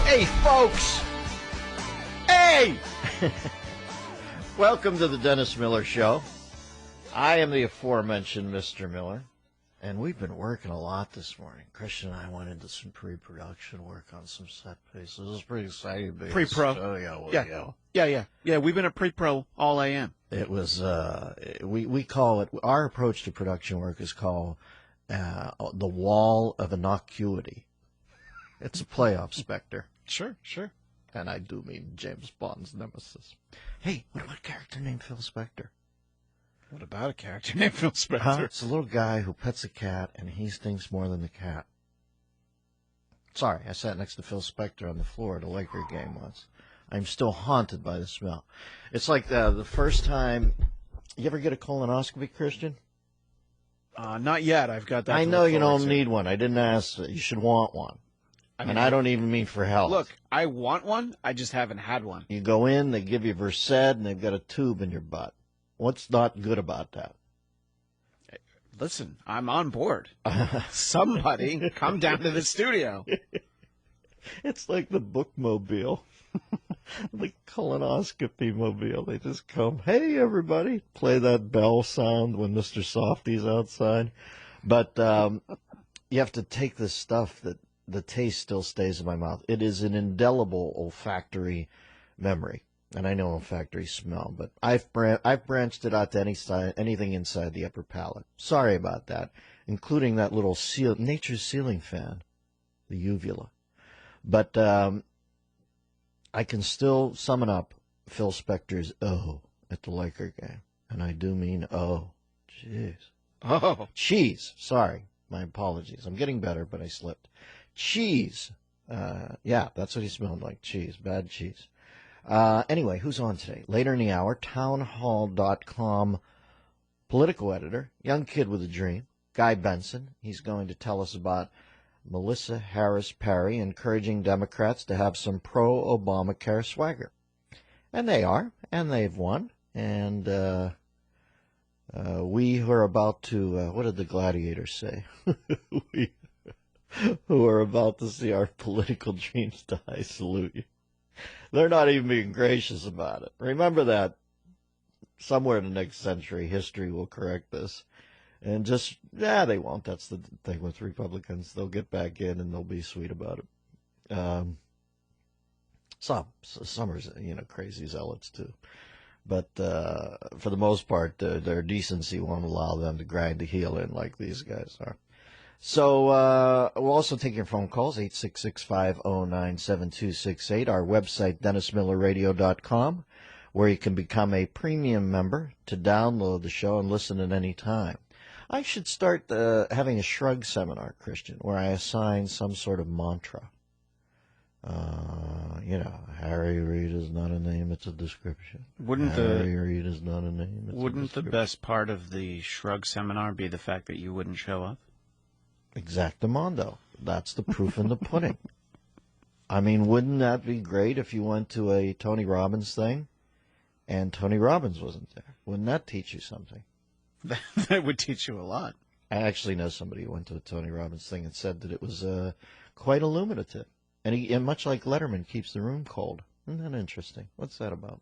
Hey, folks! Hey! Welcome to the Dennis Miller Show. I am the aforementioned Mr. Miller, and we've been working a lot this morning. Christian and I went into some pre-production work on some set pieces. It was pretty exciting. Pre-pro. Yeah. We've been at pre-pro all AM. It was, we call it, our approach to production work is called the wall of innocuity. It's a playoff specter. Sure. And I do mean James Bond's nemesis. Hey, what about a character named Phil Spector? What about a character named Phil Spector? Huh? It's a little guy who pets a cat, and he thinks more than the cat. Sorry, I sat next to Phil Spector on the floor at a Laker game once. I'm still haunted by the smell. It's like the first time... You ever get a colonoscopy, Christian? Not yet. I've got that. I know you don't need one. I didn't ask. You should want one. I don't even mean for health. Look, I want one. I just haven't had one. You go in, they give you Versed, and they've got a tube in your butt. What's not good about that? Listen, I'm on board. Somebody come down to the studio. It's like the bookmobile, the colonoscopy mobile. They just come, hey, everybody, play that bell sound when Mr. Softy's outside. But you have to take this stuff that the taste still stays in my mouth. It is an indelible olfactory memory. And I know olfactory smell, but I've branched it out to anything inside the upper palate. Sorry about that, including that little nature's ceiling fan, the uvula. But I can still summon up Phil Spector's "oh" at the Laker game. And I do mean "oh." Jeez. Oh. Cheese. Sorry. My apologies. I'm getting better, but I slipped. Cheese. Yeah, that's what he smelled like. Cheese. Bad cheese. Anyway, who's on today? Later in the hour, townhall.com political editor, young kid with a dream, Guy Benson. He's going to tell us about Melissa Harris Perry encouraging Democrats to have some pro-Obamacare swagger. And they are, and they've won. And we who are about to, what did the gladiators say? We who are about to see our political dreams die salute you. They're not even being gracious about it. Remember that somewhere in the next century, history will correct this. And they won't. That's the thing with Republicans. They'll get back in and they'll be sweet about it. Some are, crazy zealots too. But for the most part, their decency won't allow them to grind the heel in like these guys are. So we'll also take your phone calls, 866-509-7268, our website, DennisMillerRadio.com, where you can become a premium member to download the show and listen at any time. I should start having a shrug seminar, Christian, where I assign some sort of mantra. Harry Reid is not a name, it's a description. Harry Reid is not a name, it's a description. Wouldn't the best part of the shrug seminar be the fact that you wouldn't show up? Exactamundo. That's the proof in the pudding. I mean, wouldn't that be great if you went to a Tony Robbins thing and Tony Robbins wasn't there? Wouldn't that teach you something? That would teach you a lot. I actually know somebody who went to a Tony Robbins thing and said that it was quite illuminative. And much like Letterman, keeps the room cold. Isn't that interesting? What's that about?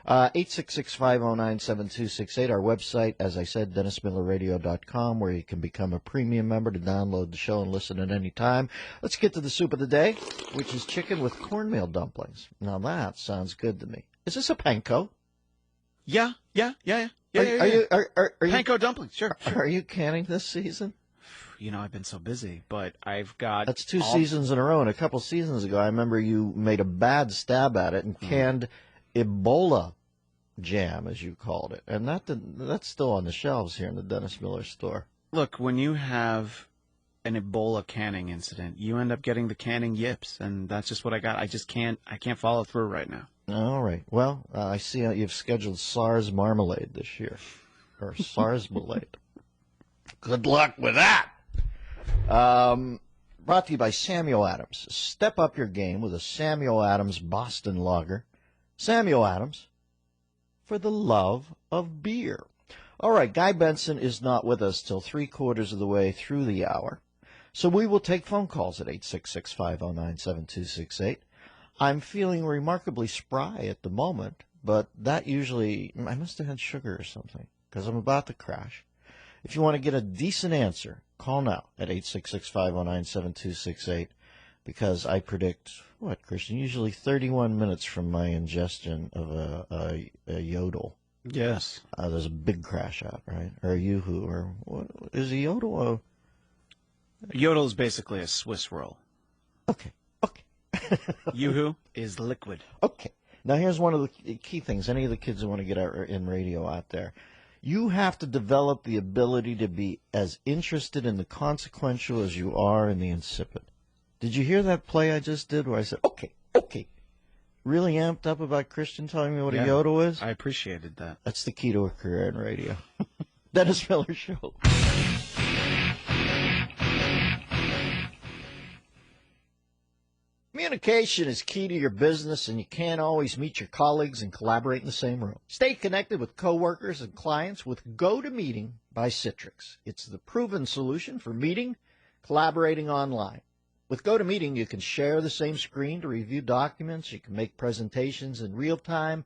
866-509-7268, our website, as I said, DennisMillerRadio.com, where you can become a premium member to download the show and listen at any time. Let's get to the soup of the day, which is chicken with cornmeal dumplings. Now that sounds good to me. Is this a panko? Yeah. Are you panko dumplings, sure. Are you canning this season? I've been so busy, but I've got... That's two seasons in a row, and a couple seasons ago, I remember you made a bad stab at it and canned Ebola jam, as you called it. And that's still on the shelves here in the Dennis Miller store. Look, when you have an Ebola canning incident, you end up getting the canning yips, and that's just what I got. I can't follow through right now. All right. Well, I see you've scheduled SARS marmalade this year, or SARS malade. Good luck with that. Brought to you by Samuel Adams. Step up your game with a Samuel Adams Boston Lager. Samuel Adams, for the love of beer. All right, Guy Benson is not with us till 3/4 of the way through the hour, so we will take phone calls at 866-509-7268. I'm feeling remarkably spry at the moment, but that usually, I must have had sugar or something, because I'm about to crash. If you want to get a decent answer, call now at 866-509-7268, because I predict, what, Christian, usually 31 minutes from my ingestion of a yodel. Yes. There's a big crash out, right? Or a yoo-hoo, or what, is a yodel Yodel is basically a Swiss roll. Okay. Yoo-hoo is liquid. Okay. Now here's one of the key things. Any of the kids who want to get out in radio out there, you have to develop the ability to be as interested in the consequential as you are in the insipid. Did you hear that play I just did where I said, okay, really amped up about Christian telling me what a yodel is? I appreciated that. That's the key to a career in radio. Dennis Miller Show. Communication is key to your business, and you can't always meet your colleagues and collaborate in the same room. Stay connected with coworkers and clients with GoToMeeting by Citrix. It's the proven solution for meeting, collaborating online. With GoToMeeting, you can share the same screen to review documents, you can make presentations in real time,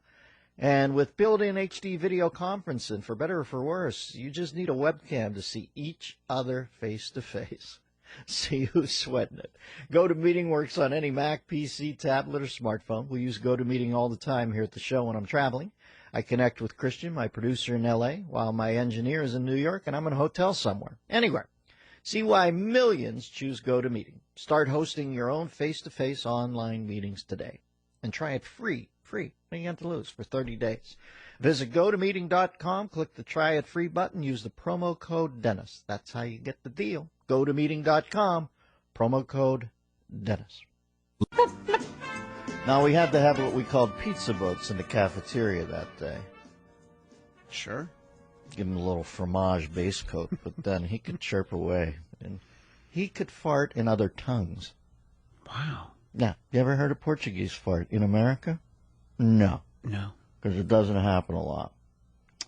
and with built-in HD video conferencing, for better or for worse, you just need a webcam to see each other face-to-face. See who's sweating it. GoToMeeting works on any Mac, PC, tablet, or smartphone. We use GoToMeeting all the time here at the show when I'm traveling. I connect with Christian, my producer in L.A., while my engineer is in New York, and I'm in a hotel somewhere. Anywhere. See why millions choose GoToMeeting. Start hosting your own face-to-face online meetings today. And try it free. What do you got to lose for 30 days? Visit GoToMeeting.com, click the Try It Free button, use the promo code Dennis. That's how you get the deal. GoToMeeting.com, promo code Dennis. Now, we had to have what we called pizza boats in the cafeteria that day. Sure. Give him a little fromage base coat, but then he could chirp away. And he could fart in other tongues. Wow. Now, you ever heard a Portuguese fart in America? No. No. Because it doesn't happen a lot.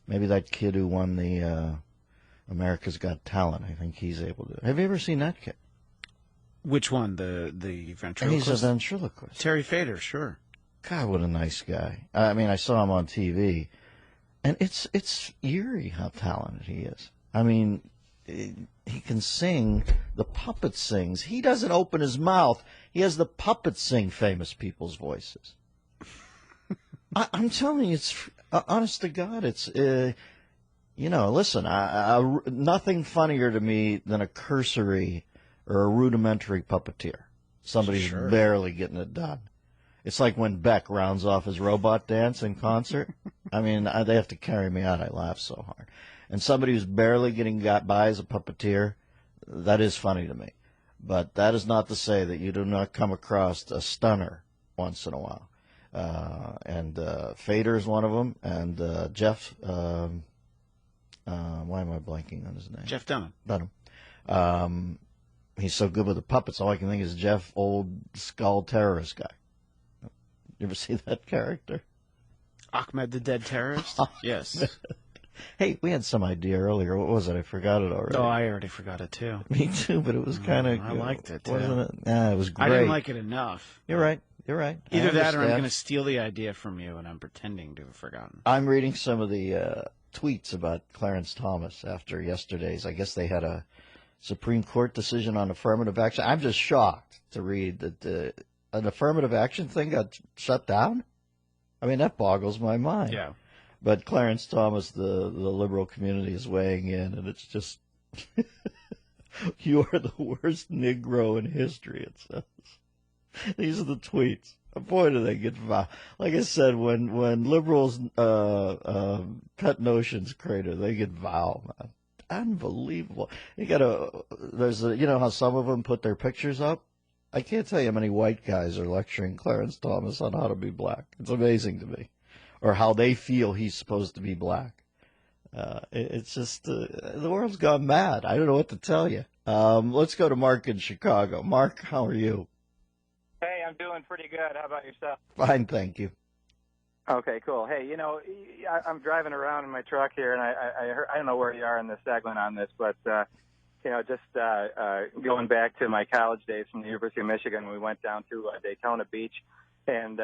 Maybe that kid who won the America's Got Talent, I think he's able to. Have you ever seen that kid? Which one? The ventriloquist? He's a ventriloquist. Terry Fader, sure. God, what a nice guy. I mean, I saw him on TV, and it's eerie how talented he is. I mean, he can sing. The puppet sings. He doesn't open his mouth. He has the puppet sing famous people's voices. I'm telling you, it's honest to God. It's listen. Nothing funnier to me than a cursory or a rudimentary puppeteer. Somebody's barely getting it done. It's like when Beck rounds off his robot dance in concert. I mean, they have to carry me out. I laugh so hard. And somebody who's barely getting got by as a puppeteer, that is funny to me. But that is not to say that you do not come across a stunner once in a while. And Fader is one of them, and Jeff, why am I blanking on his name? Jeff Dunham. He's so good with the puppets, all I can think is Jeff, old skull terrorist guy. You ever see that character? Ahmed the Dead Terrorist? Yes. Hey, we had some idea earlier. What was it? I forgot it already. Oh, I already forgot it, too. Me too, but it was kind of... I liked it, too. Wasn't it? Yeah, it was great. I didn't like it enough. You're right. Either that or I'm going to steal the idea from you, and I'm pretending to have forgotten. I'm reading some of the tweets about Clarence Thomas after yesterday's. I guess they had a Supreme Court decision on affirmative action. I'm just shocked to read that an affirmative action thing got shut down. I mean, that boggles my mind. Yeah. But Clarence Thomas, the liberal community, is weighing in, and it's just, you are the worst Negro in history, it says. These are the tweets. Boy, do they get vile. Like I said, when liberals cut notions crater, they get vile, man. Unbelievable. You know how some of them put their pictures up? I can't tell you how many white guys are lecturing Clarence Thomas on how to be black. It's amazing to me. Or how they feel he's supposed to be black. It's just, the world's gone mad. I don't know what to tell you. Let's go to Mark in Chicago. Mark, how are you? Hey, I'm doing pretty good. How about yourself? Fine, thank you. Okay, cool. Hey, I'm driving around in my truck here, and I don't know where you are in the segment on this, but just going back to my college days from the University of Michigan, we went down to Daytona Beach, and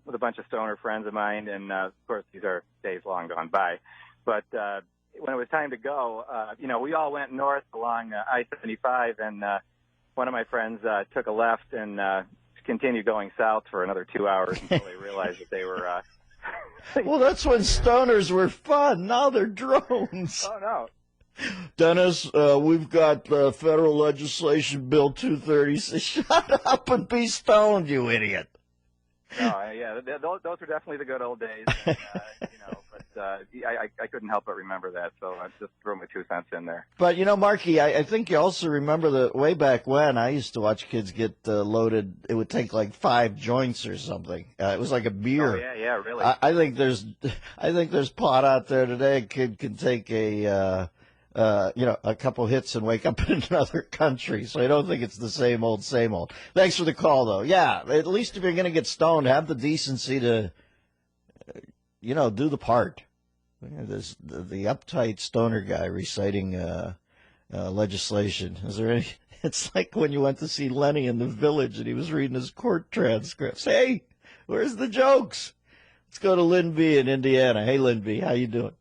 with a bunch of stoner friends of mine, and of course these are days long gone by. But when it was time to go, we all went north along I-75, and one of my friends took a left and continued going south for another 2 hours until they realized that they were. Well, that's when stoners were fun. Now they're drones. Oh no. Dennis, we've got federal legislation, Bill 230. Say, shut up and be stoned, you idiot. Oh, yeah, those were definitely the good old days. And, but I couldn't help but remember that, so I just threw my 2 cents in there. But, Marky, I think you also remember that way back when I used to watch kids get loaded. It would take like 5 joints or something. It was like a beer. Oh, yeah, really. I think there's pot out there today. A kid can take a couple hits and wake up in another country. So I don't think it's the same old, same old. Thanks for the call, though. Yeah, at least if you're going to get stoned, have the decency to, do the part. There's the uptight stoner guy reciting legislation. Is there any? It's like when you went to see Lenny in the Village and he was reading his court transcripts. Hey, where's the jokes? Let's go to Lynn B in Indiana. Hey, Lynn B, how you doing?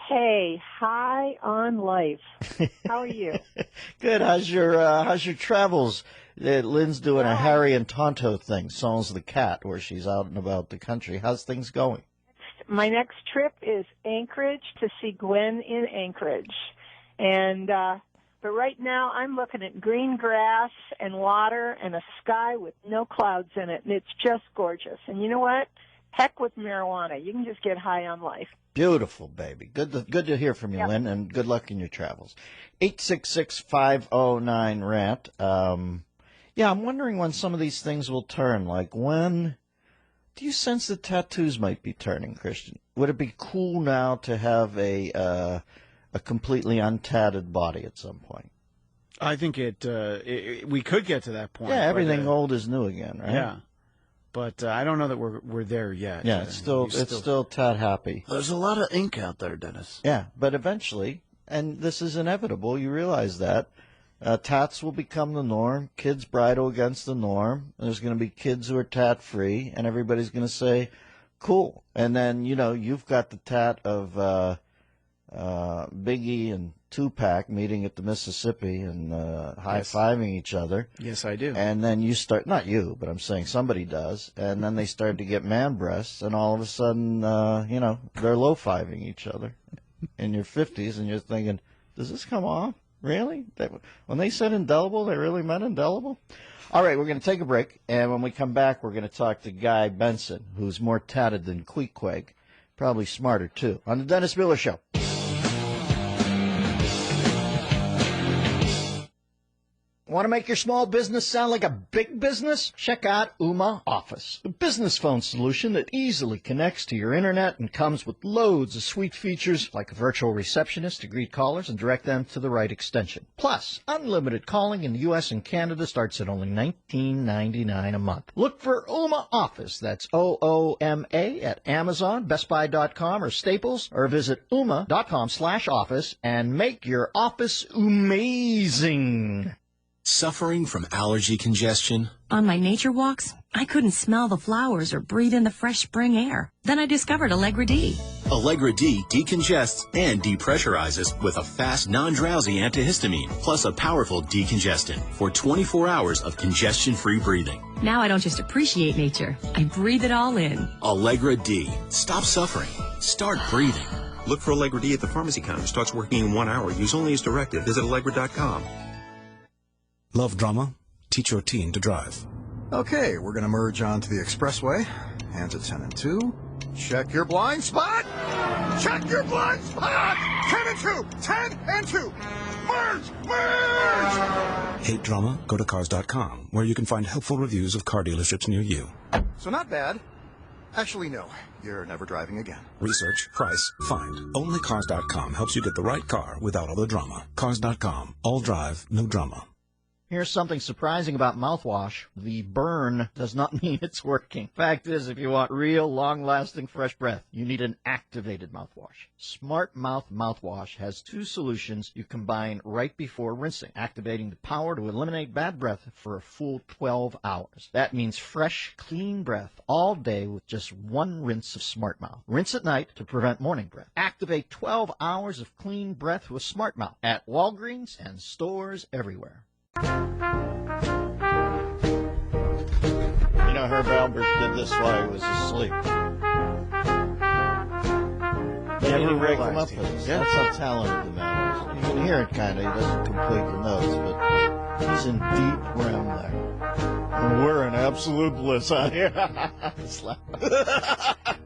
Hey, high on life. How are you? Good. How's your travels? Lynn's doing a Harry and Tonto thing, Songs of the Cat, where she's out and about the country. How's things going? My next trip is Anchorage to see Gwen in Anchorage. And but right now I'm looking at green grass and water and a sky with no clouds in it, and it's just gorgeous. And you know what? Heck with marijuana. You can just get high on life. Beautiful, baby. Good to hear from you, Lynn, and good luck in your travels. 866-509-RANT. I'm wondering when some of these things will turn. Like when do you sense that tattoos might be turning, Christian? Would it be cool now to have a completely untatted body at some point? I think we could get to that point. Yeah, everything old is new again, right? Yeah. But I don't know that we're there yet. Yeah, it's still tat happy. There's a lot of ink out there, Dennis. Yeah, but eventually, and this is inevitable, you realize that, tats will become the norm. Kids bridle against the norm. There's going to be kids who are tat-free, and everybody's going to say, cool. And then, you've got the tat of Biggie and Tupac meeting at the Mississippi and high-fiving each other. Yes, I do. And then you start, not you, but I'm saying somebody does, and then they start to get man breasts, and all of a sudden, they're low-fiving each other in your 50s, and you're thinking, does this come off? Really? When they said indelible, they really meant indelible? All right, we're going to take a break, and when we come back, we're going to talk to Guy Benson, who's more tatted than Queequeg, probably smarter, too, on the Dennis Miller Show. Want to make your small business sound like a big business? Check out Ooma Office, a business phone solution that easily connects to your internet and comes with loads of sweet features like a virtual receptionist to greet callers and direct them to the right extension. Plus, unlimited calling in the U.S. and Canada starts at only $19.99 a month. Look for Ooma Office, that's OOMA, at Amazon, BestBuy.com, or Staples, or visit ooma.com/office and make your office amazing. Suffering from allergy congestion? On my nature walks, I couldn't smell the flowers or breathe in the fresh spring air. Then I discovered Allegra D. Allegra D decongests and depressurizes with a fast, non-drowsy antihistamine, plus a powerful decongestant for 24 hours of congestion-free breathing. Now I don't just appreciate nature, I breathe it all in. Allegra D. Stop suffering. Start breathing. Look for Allegra D at the pharmacy counter. Starts working in 1 hour. Use only as directed. Visit Allegra.com. Love drama? Teach your teen to drive. Okay, we're going to merge onto the expressway. Hands at 10 and 2. Check your blind spot! Check your blind spot! 10 and 2! 10 and 2! Merge! Merge! Hate drama? Go to Cars.com, where you can find helpful reviews of car dealerships near you. So not bad. Actually, no. You're never driving again. Research, price, find. Only Cars.com helps you get the right car without all the drama. Cars.com. All drive, no drama. Here's something surprising about mouthwash. The burn does not mean it's working. Fact is, if you want real, long-lasting, fresh breath, you need an activated mouthwash. Smart Mouth mouthwash has 2 solutions you combine right before rinsing, activating the power to eliminate bad breath for a full 12 hours. That means fresh, clean breath all day with just 1 rinse of Smart Mouth. Rinse at night to prevent morning breath. Activate 12 hours of clean breath with Smart Mouth at Walgreens and stores everywhere. You know, Herb Albert did this while he was asleep. Never wake him up with this. That's how talented the man is. You can hear it kind of. He doesn't complete the notes, but he's in deep REM there. And we're in absolute bliss out here.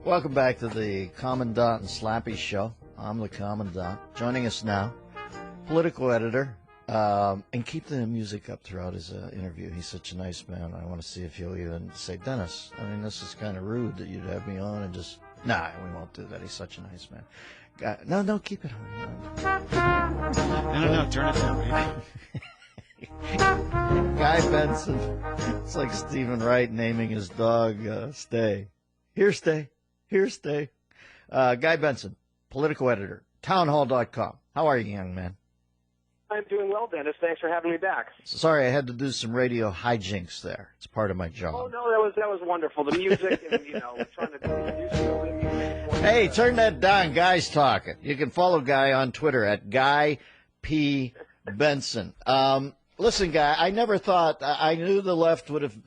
Welcome back to the Commandant and Slappy Show. I'm the Commandant. Joining us now, political editor. And keep the music up throughout his interview. He's such a nice man. I want to see if he'll even say, Dennis, I mean, this is kind of rude that you'd have me on and just, nah, we won't do that. He's such a nice man. No, keep it on. No, turn it down, baby. Guy Benson. It's like Stephen Wright naming his dog Stay. Here, Stay. Here, Stay. Guy Benson, political editor, townhall.com. How are you, young man? I'm doing well, Dennis. Thanks for having me back. Sorry, I had to do some radio hijinks there. It's part of my job. Oh, no, that was wonderful. The music and, trying to introduce you to the music. Hey, turn that down. Guy's talking. You can follow Guy on Twitter at Guy P. Benson. Listen, Guy, I never thought, I knew the left would have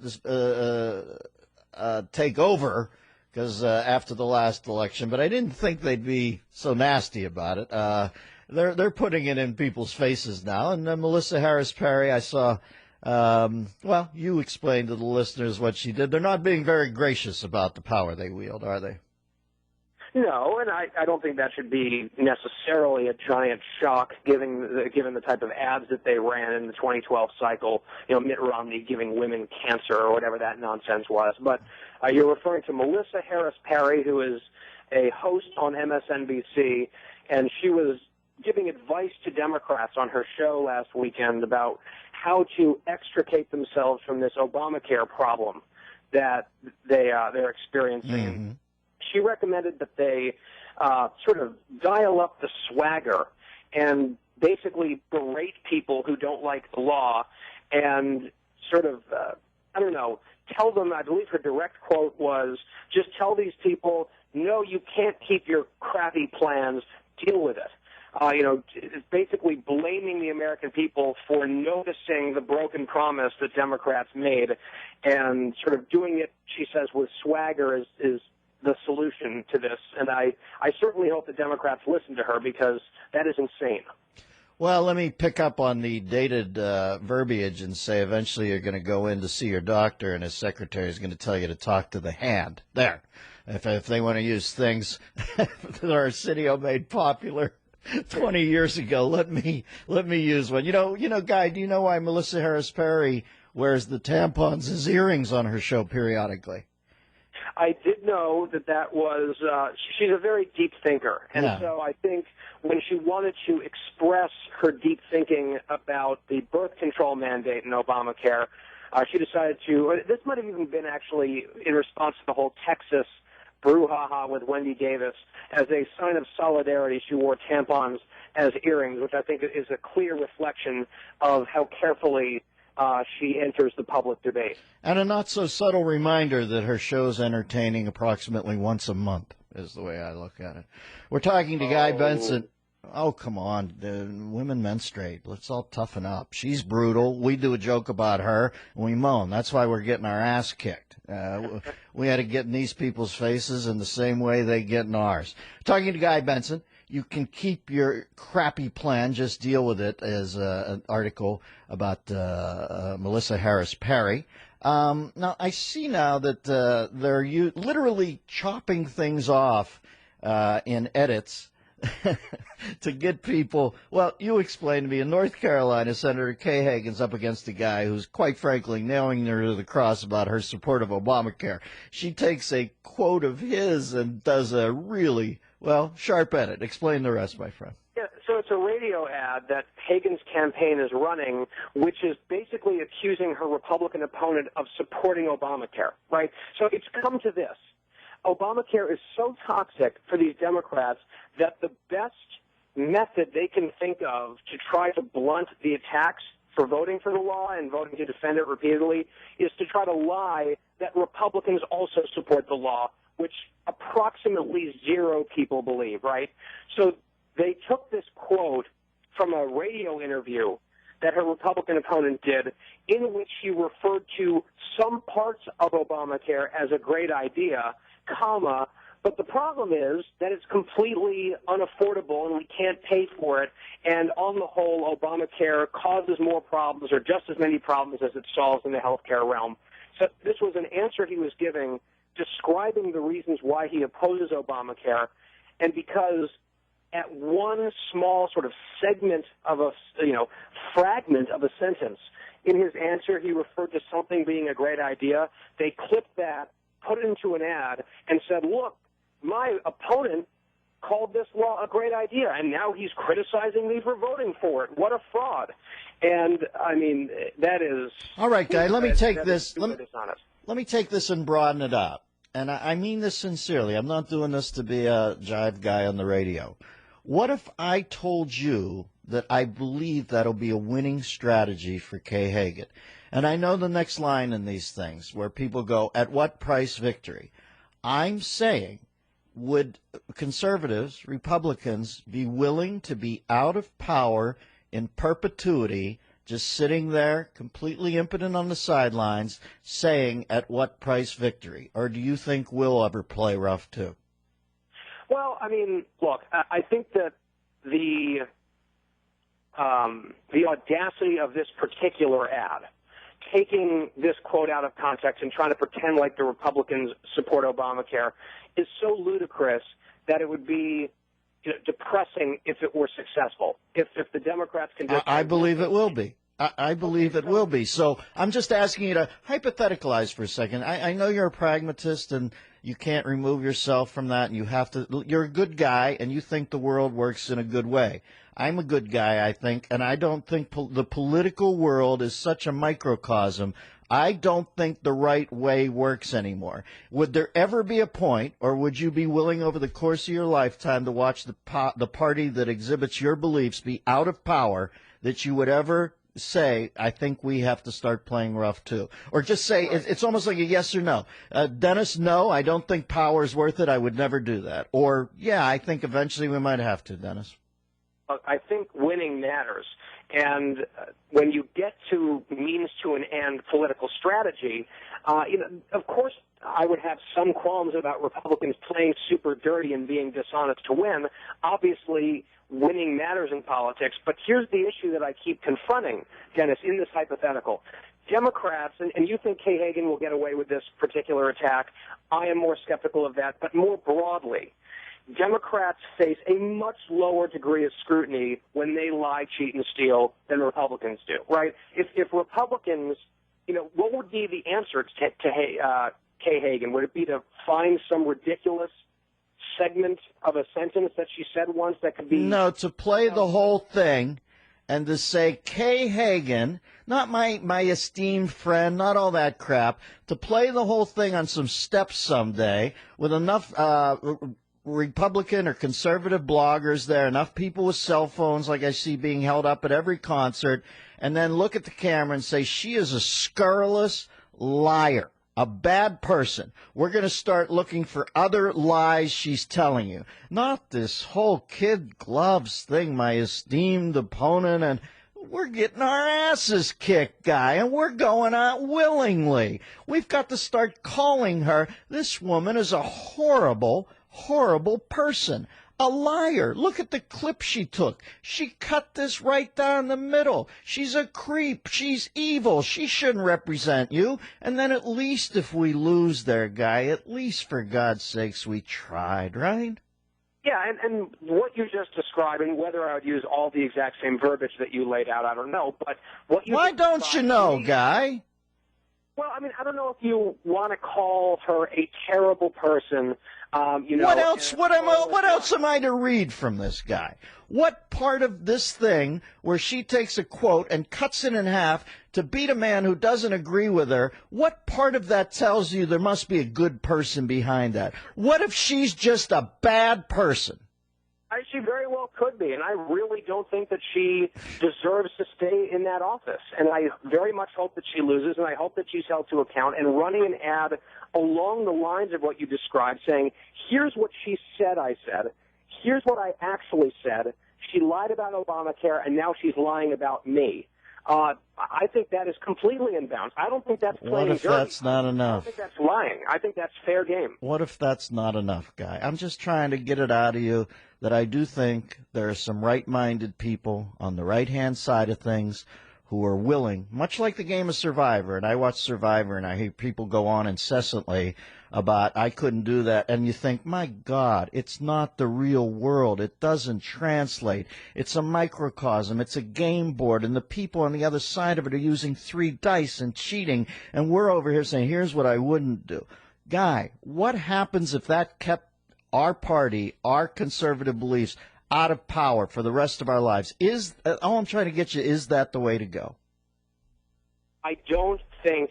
take over because after the last election, but I didn't think they'd be so nasty about it. They're putting it in people's faces now. And Melissa Harris Perry, I saw, you explained to the listeners what she did. They're not being very gracious about the power they wield, are they? No, and I don't think that should be necessarily a giant shock given the type of ads that they ran in the 2012 cycle, Mitt Romney giving women cancer or whatever that nonsense was. But you're referring to Melissa Harris Perry, who is a host on MSNBC, and she was giving advice to Democrats on her show last weekend about how to extricate themselves from this Obamacare problem that they're experiencing. Mm-hmm. She recommended that they sort of dial up the swagger and basically berate people who don't like the law and sort of, tell them, I believe her direct quote was, just tell these people, no, you can't keep your crappy plans, deal with it. It's basically blaming the American people for noticing the broken promise that Democrats made and sort of doing it, she says, with swagger is the solution to this. And I certainly hope the Democrats listen to her because that is insane. Well, let me pick up on the dated verbiage and say eventually you're going to go in to see your doctor and his secretary is going to tell you to talk to the hand. There. If they want to use things that Arsenio made popular 20 years ago, let me use one. Guy, do you know why Melissa Harris Perry wears the tampons as earrings on her show periodically? I did know that was, she's a very deep thinker. And so I think when she wanted to express her deep thinking about the birth control mandate in Obamacare, she decided to, this might have even been actually in response to the whole Texas brouhaha with Wendy Davis. As a sign of solidarity, she wore tampons as earrings, which I think is a clear reflection of how carefully she enters the public debate. And a not-so-subtle reminder that her show's entertaining approximately once a month, is the way I look at it. We're talking to Guy Benson. Oh, come on. Women menstruate. Let's all toughen up. She's brutal. We do a joke about her, and we moan. That's why we're getting our ass kicked. We had to get in these people's faces in the same way they get in ours. Talking to Guy Benson. You can keep your crappy plan, just deal with it, as an article about Melissa Harris Perry. Now, I see now that they're literally chopping things off in edits to get people. Well, you explained to me, in North Carolina, Senator Kay Hagan's up against a guy who's, quite frankly, nailing her to the cross about her support of Obamacare. She takes a quote of his and does a really, sharp edit. Explain the rest, my friend. Yeah, So it's a radio ad that Hagan's campaign is running, which is basically accusing her Republican opponent of supporting Obamacare, right? So it's come to this. Obamacare is so toxic for these Democrats that the best method they can think of to try to blunt the attacks for voting for the law and voting to defend it repeatedly is to try to lie that Republicans also support the law, which approximately 0 people believe, right? So they took this quote from a radio interview that her Republican opponent did, in which he referred to some parts of Obamacare as a great idea, comma, but the problem is that it's completely unaffordable and we can't pay for it, and on the whole, Obamacare causes more problems or just as many problems as it solves in the healthcare realm. So this was an answer he was giving describing the reasons why he opposes Obamacare, and because at one small sort of segment of a, fragment of a sentence in his answer, he referred to something being a great idea. They clipped that, put it into an ad, and said, look, my opponent called this law a great idea, and now he's criticizing me for voting for it. What a fraud. And, I mean, that is... All right, Guy, let me take this. Let me take this and broaden it up. And I mean this sincerely. I'm not doing this to be a jive guy on the radio. What if I told you that I believe that'll be a winning strategy for Kay Hagan? And I know the next line in these things where people go, at what price victory? I'm saying, would conservatives, Republicans, be willing to be out of power in perpetuity, just sitting there completely impotent on the sidelines, saying at what price victory? Or do you think we'll ever play rough too? Well, I mean, look, I think that the audacity of this particular ad, taking this quote out of context and trying to pretend like the Republicans support Obamacare, is so ludicrous that it would be depressing if it were successful. If the Democrats can just... I believe it will be. I believe it will be. So I'm just asking you to hypotheticalize for a second. I know you're a pragmatist and you can't remove yourself from that, and you're a good guy and you think the world works in a good way. I'm a good guy, I think, and I don't think the political world is such a microcosm. I don't think the right way works anymore. Would there ever be a point, or would you be willing over the course of your lifetime to watch the party that exhibits your beliefs be out of power, that you would ever say, I think we have to start playing rough too? Or just say, it's almost like a yes or no. Dennis, no, I don't think power is worth it. I would never do that. Or, yeah, I think eventually we might have to, Dennis. I think winning matters. And when you get to means to an end political strategy, of course I would have some qualms about Republicans playing super dirty and being dishonest to win. Obviously, winning matters in politics. But here's the issue that I keep confronting, Dennis, in this hypothetical. Democrats, and you think Kay Hagan will get away with this particular attack. I am more skeptical of that. But more broadly, Democrats face a much lower degree of scrutiny when they lie, cheat, and steal than Republicans do, right? If Republicans, what would be the answer to Kay Hagan? Would it be to find some ridiculous segment of a sentence that she said once that could be... No, to play the whole thing and to say, Kay Hagan, not my esteemed friend, not all that crap, to play the whole thing on some steps someday with enough... Republican or conservative bloggers there, enough people with cell phones like I see being held up at every concert, and then look at the camera and say, she is a scurrilous liar, a bad person. We're going to start looking for other lies she's telling you. Not this whole kid gloves thing, my esteemed opponent, and we're getting our asses kicked, Guy, and we're going out willingly. We've got to start calling her, this woman is a horrible person, a liar. Look at the clip she took. She cut this right down the middle. She's a creep. She's evil. She shouldn't represent you. And then at least if we lose there, Guy, at least for God's sakes we tried, right? Yeah, and what you just described, and whether I would use all the exact same verbiage that you laid out, I don't know, but what you... Why don't you know, Guy? Well, I mean, I don't know if you want to call her a terrible person. What else? What else am I to read from this guy? What part of this thing where she takes a quote and cuts it in half to beat a man who doesn't agree with her? What part of that tells you there must be a good person behind that? What if she's just a bad person? She very well could be, and I really don't think that she deserves to stay in that office. And I very much hope that she loses, and I hope that she's held to account. And running an ad along the lines of what you described, saying, here's what she said I said, here's what I actually said, she lied about Obamacare, and now she's lying about me. I think that is completely in bounds. I don't think that's playing What if dirty. that's not enough? I don't think that's lying. I think that's fair game. What if that's not enough, Guy? I'm just trying to get it out of you that I do think there are some right-minded people on the right-hand side of things who are willing, much like the game of Survivor, and I watch Survivor and I hear people go on incessantly about, I couldn't do that, and you think, my God, it's not the real world. It doesn't translate. It's a microcosm. It's a game board, and the people on the other side of it are using 3 dice and cheating, and we're over here saying, here's what I wouldn't do. Guy, what happens if that kept our party, our conservative beliefs, out of power for the rest of our lives? All I'm trying to get you, is that the way to go? I don't think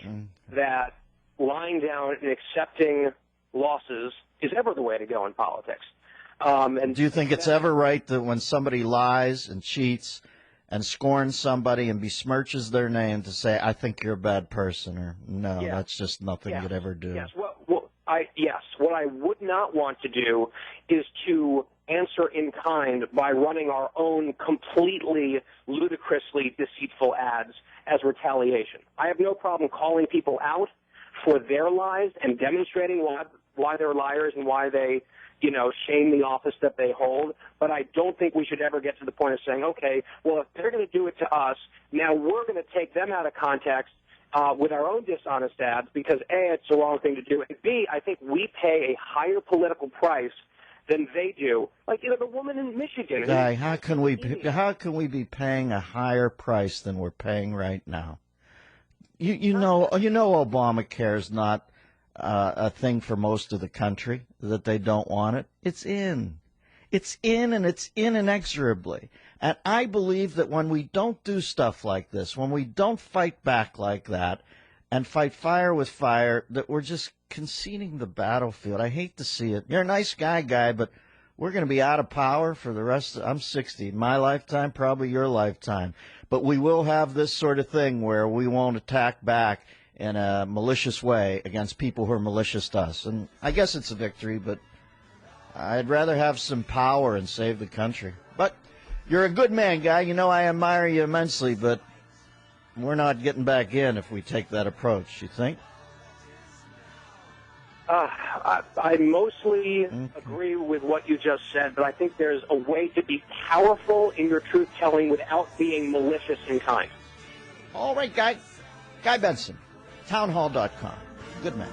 that lying down and accepting losses is ever the way to go in politics. And do you think it's ever right that when somebody lies and cheats and scorns somebody and besmirches their name to say, I think you're a bad person, or no, that's just nothing you'd ever do? Yes. Yes. What I would not want to do is to answer in kind by running our own completely ludicrously deceitful ads as retaliation. I have no problem calling people out for their lies and demonstrating why they're liars and why they, shame the office that they hold. But I don't think we should ever get to the point of saying, okay, well, if they're going to do it to us, now we're going to take them out of context with our own dishonest ads because, A, it's the wrong thing to do, and B, I think we pay a higher political price than they do. Like, the woman in Michigan. Guy, how can we be paying a higher price than we're paying right now? You know Obamacare is not a thing for most of the country, that they don't want it. It's in, and it's in inexorably. And I believe that when we don't do stuff like this, when we don't fight back like that and fight fire with fire, that we're just conceding the battlefield. I hate to see it. You're a nice guy, but we're going to be out of power for the rest I'm 60. My lifetime, probably your lifetime. But we will have this sort of thing where we won't attack back in a malicious way against people who are malicious to us. And I guess it's a victory, but I'd rather have some power and save the country. But you're a good man, Guy. I admire you immensely, but we're not getting back in if we take that approach, you think? I mostly agree with what you just said, but I think there's a way to be powerful in your truth-telling without being malicious in kind. All right, Guy. Guy Benson, townhall.com. Good man.